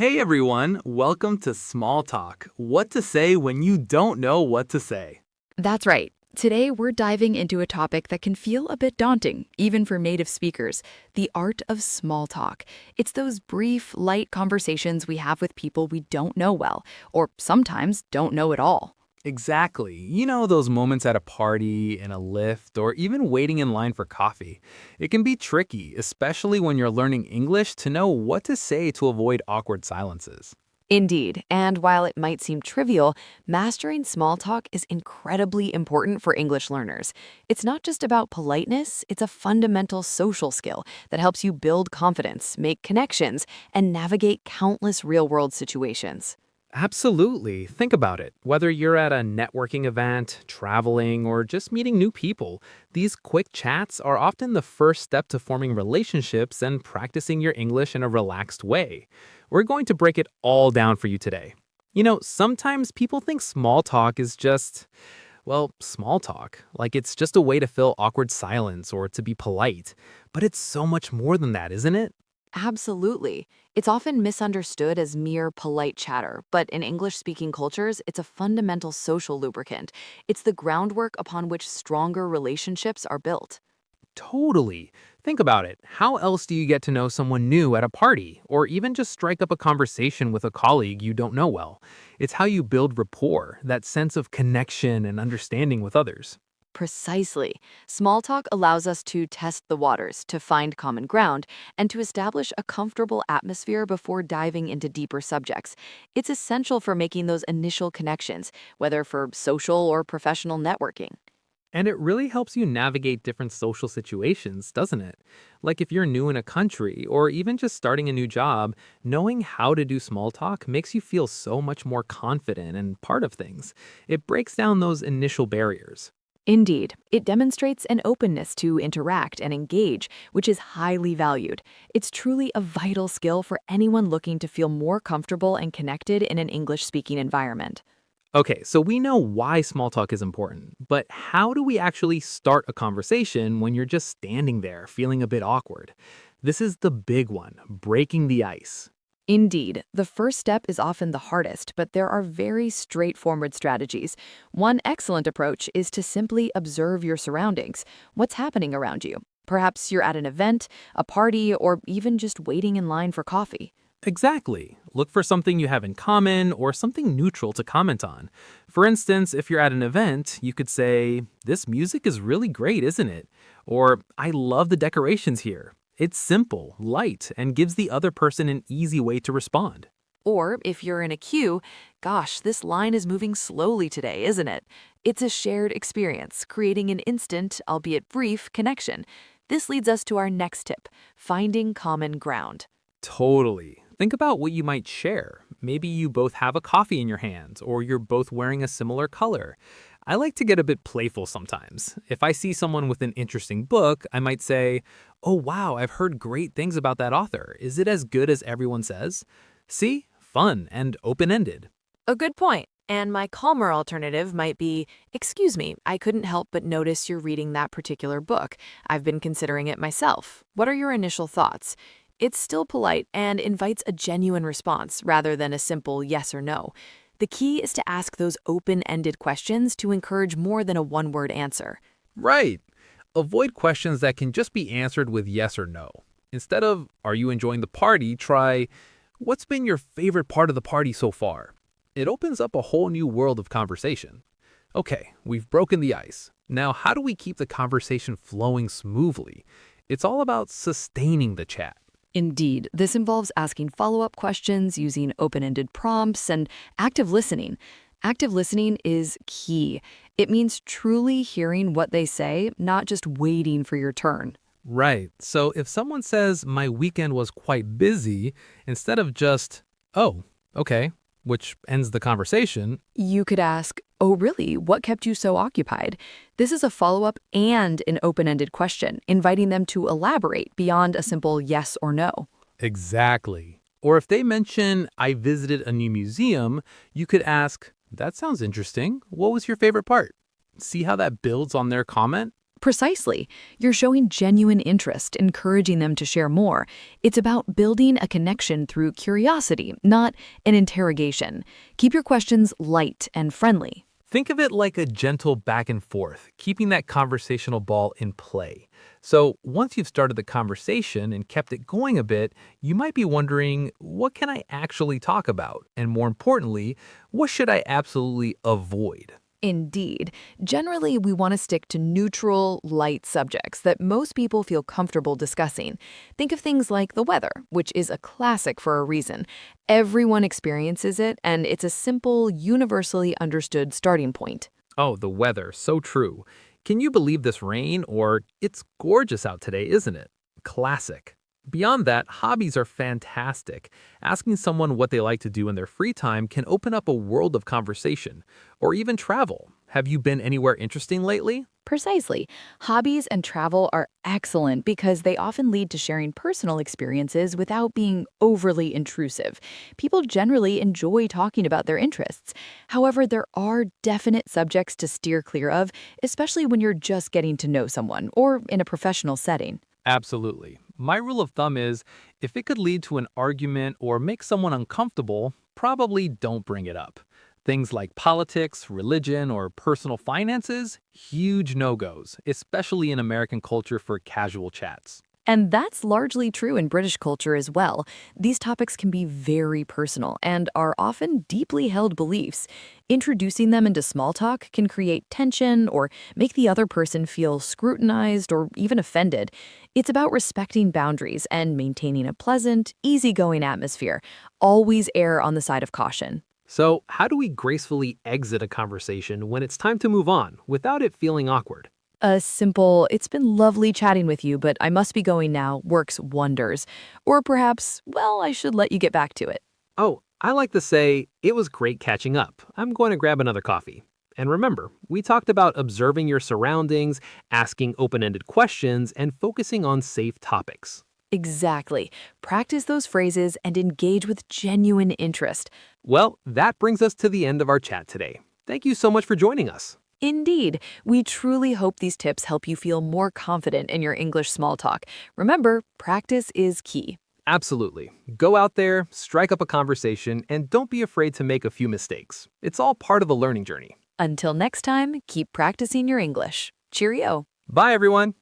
Hey everyone, welcome to Small Talk. What to say when you don't know what to say. That's right. Today, we're diving into a topic that can feel a bit daunting, even for native speakers: the art of small talk. It's those brief, light conversations we have with people we don't know well, or sometimes don't know at all. Exactly. You know those moments at a party, in a lift, or even waiting in line for coffee. It can be tricky, especially when you're learning English, to know what to say to avoid awkward silences. Indeed, and while it might seem trivial, mastering small talk is incredibly important for English learners. It's not just about politeness, it's a fundamental social skill that helps you build confidence, make connections, and navigate countless real world situations. Absolutely. Think about it. Whether you're at a networking event, traveling, or just meeting new people, these quick chats are often the first step to forming relationships and practicing your English in a relaxed way. We're going to break it all down for you today. Sometimes people think small talk is just, well, small talk, like it's just a way to fill awkward silence or to be polite. But it's so much more than that, isn't it? Absolutely. It's often misunderstood as mere polite chatter, but in English speaking cultures, it's a fundamental social lubricant. It's the groundwork upon which stronger relationships are built. Totally. Think about it. How else do you get to know someone new at a party, or even just strike up a conversation with a colleague you don't know well? It's how you build rapport, that sense of connection and understanding with others. Precisely. Small talk allows us to test the waters, to find common ground, and to establish a comfortable atmosphere before diving into deeper subjects. It's essential for making those initial connections, whether for social or professional networking. And it really helps you navigate different social situations, doesn't it? Like if you're new in a country or even just starting a new job, knowing how to do small talk makes you feel so much more confident and part of things. It breaks down those initial barriers. Indeed, it demonstrates an openness to interact and engage, which is highly valued. It's truly a vital skill for anyone looking to feel more comfortable and connected in an English speaking environment. Okay, so we know why small talk is important, but how do we actually start a conversation when you're just standing there feeling a bit awkward? This is the big one, breaking the ice. Indeed, the first step is often the hardest, but there are very straightforward strategies. One excellent approach is to simply observe your surroundings. What's happening around you? Perhaps you're at an event, a party, or even just waiting in line for coffee. Exactly. Look for something you have in common or something neutral to comment on. For instance, if you're at an event, you could say, "This music is really great, isn't it?" Or, "I love the decorations here." It's simple, light, and gives the other person an easy way to respond. Or if you're in a queue, gosh, this line is moving slowly today, isn't it? It's a shared experience, creating an instant, albeit brief, connection. This leads us to our next tip: finding common ground. Totally. Think about what you might share. Maybe you both have a coffee in your hands, or you're both wearing a similar color. I like to get a bit playful sometimes. If I see someone with an interesting book, I might say, "Oh, wow, I've heard great things about that author. Is it as good as everyone says?" See? Fun and open ended. A good point. And my calmer alternative might be, "Excuse me, I couldn't help but notice you're reading that particular book. I've been considering it myself. What are your initial thoughts?" It's still polite and invites a genuine response rather than a simple yes or no. The key is to ask those open ended questions to encourage more than a one word answer. Right. Avoid questions that can just be answered with yes or no. Instead of, "Are you enjoying the party?" try, "What's been your favorite part of the party so far?" It opens up a whole new world of conversation. Okay, we've broken the ice. Now, how do we keep the conversation flowing smoothly? It's all about sustaining the chat. Indeed, this involves asking follow up questions, using open ended prompts, and active listening. Active listening is key. It means truly hearing what they say, not just waiting for your turn. Right. So if someone says, "My weekend was quite busy," instead of just, "Oh, okay," which ends the conversation. You could ask, "Oh, really? What kept you so occupied?" This is a follow up and an open ended question, inviting them to elaborate beyond a simple yes or no. Exactly. Or if they mention, "I visited a new museum," you could ask, "That sounds interesting. What was your favorite part?" See how that builds on their comment? Precisely. You're showing genuine interest, encouraging them to share more. It's about building a connection through curiosity, not an interrogation. Keep your questions light and friendly. Think of it like a gentle back and forth, keeping that conversational ball in play. So once you've started the conversation and kept it going a bit, you might be wondering, what can I actually talk about? And more importantly, what should I absolutely avoid? Indeed. Generally, we want to stick to neutral, light subjects that most people feel comfortable discussing. Think of things like the weather, which is a classic for a reason. Everyone experiences it, and it's a simple, universally understood starting point. Oh, the weather, so true. Can you believe this rain? Or it's gorgeous out today, isn't it? Classic. Beyond that, hobbies are fantastic. Asking someone what they like to do in their free time can open up a world of conversation. Or even travel. Have you been anywhere interesting lately? Precisely. Hobbies and travel are excellent because they often lead to sharing personal experiences without being overly intrusive. People generally enjoy talking about their interests. However, there are definite subjects to steer clear of, especially when you're just getting to know someone or in a professional setting. Absolutely. My rule of thumb is if it could lead to an argument or make someone uncomfortable, probably don't bring it up. Things like politics, religion, or personal finances, huge no-goes, especially in American culture for casual chats. And that's largely true in British culture as well. These topics can be very personal and are often deeply held beliefs. Introducing them into small talk can create tension or make the other person feel scrutinized or even offended. It's about respecting boundaries and maintaining a pleasant, easygoing atmosphere. Always err on the side of caution. So, how do we gracefully exit a conversation when it's time to move on without it feeling awkward? A simple, "It's been lovely chatting with you, but I must be going now," works wonders. Or perhaps, "Well, I should let you get back to it." Oh, I like to say, it was great catching up. I'm going to grab another coffee. And remember, we talked about observing your surroundings, asking open-ended questions, and focusing on safe topics. Exactly. Practice those phrases and engage with genuine interest. Well, that brings us to the end of our chat today. Thank you so much for joining us. Indeed, we truly hope these tips help you feel more confident in your English small talk. Remember, practice is key. Absolutely. Go out there, strike up a conversation, and don't be afraid to make a few mistakes. It's all part of the learning journey. Until next time, keep practicing your English. Cheerio. Bye, everyone.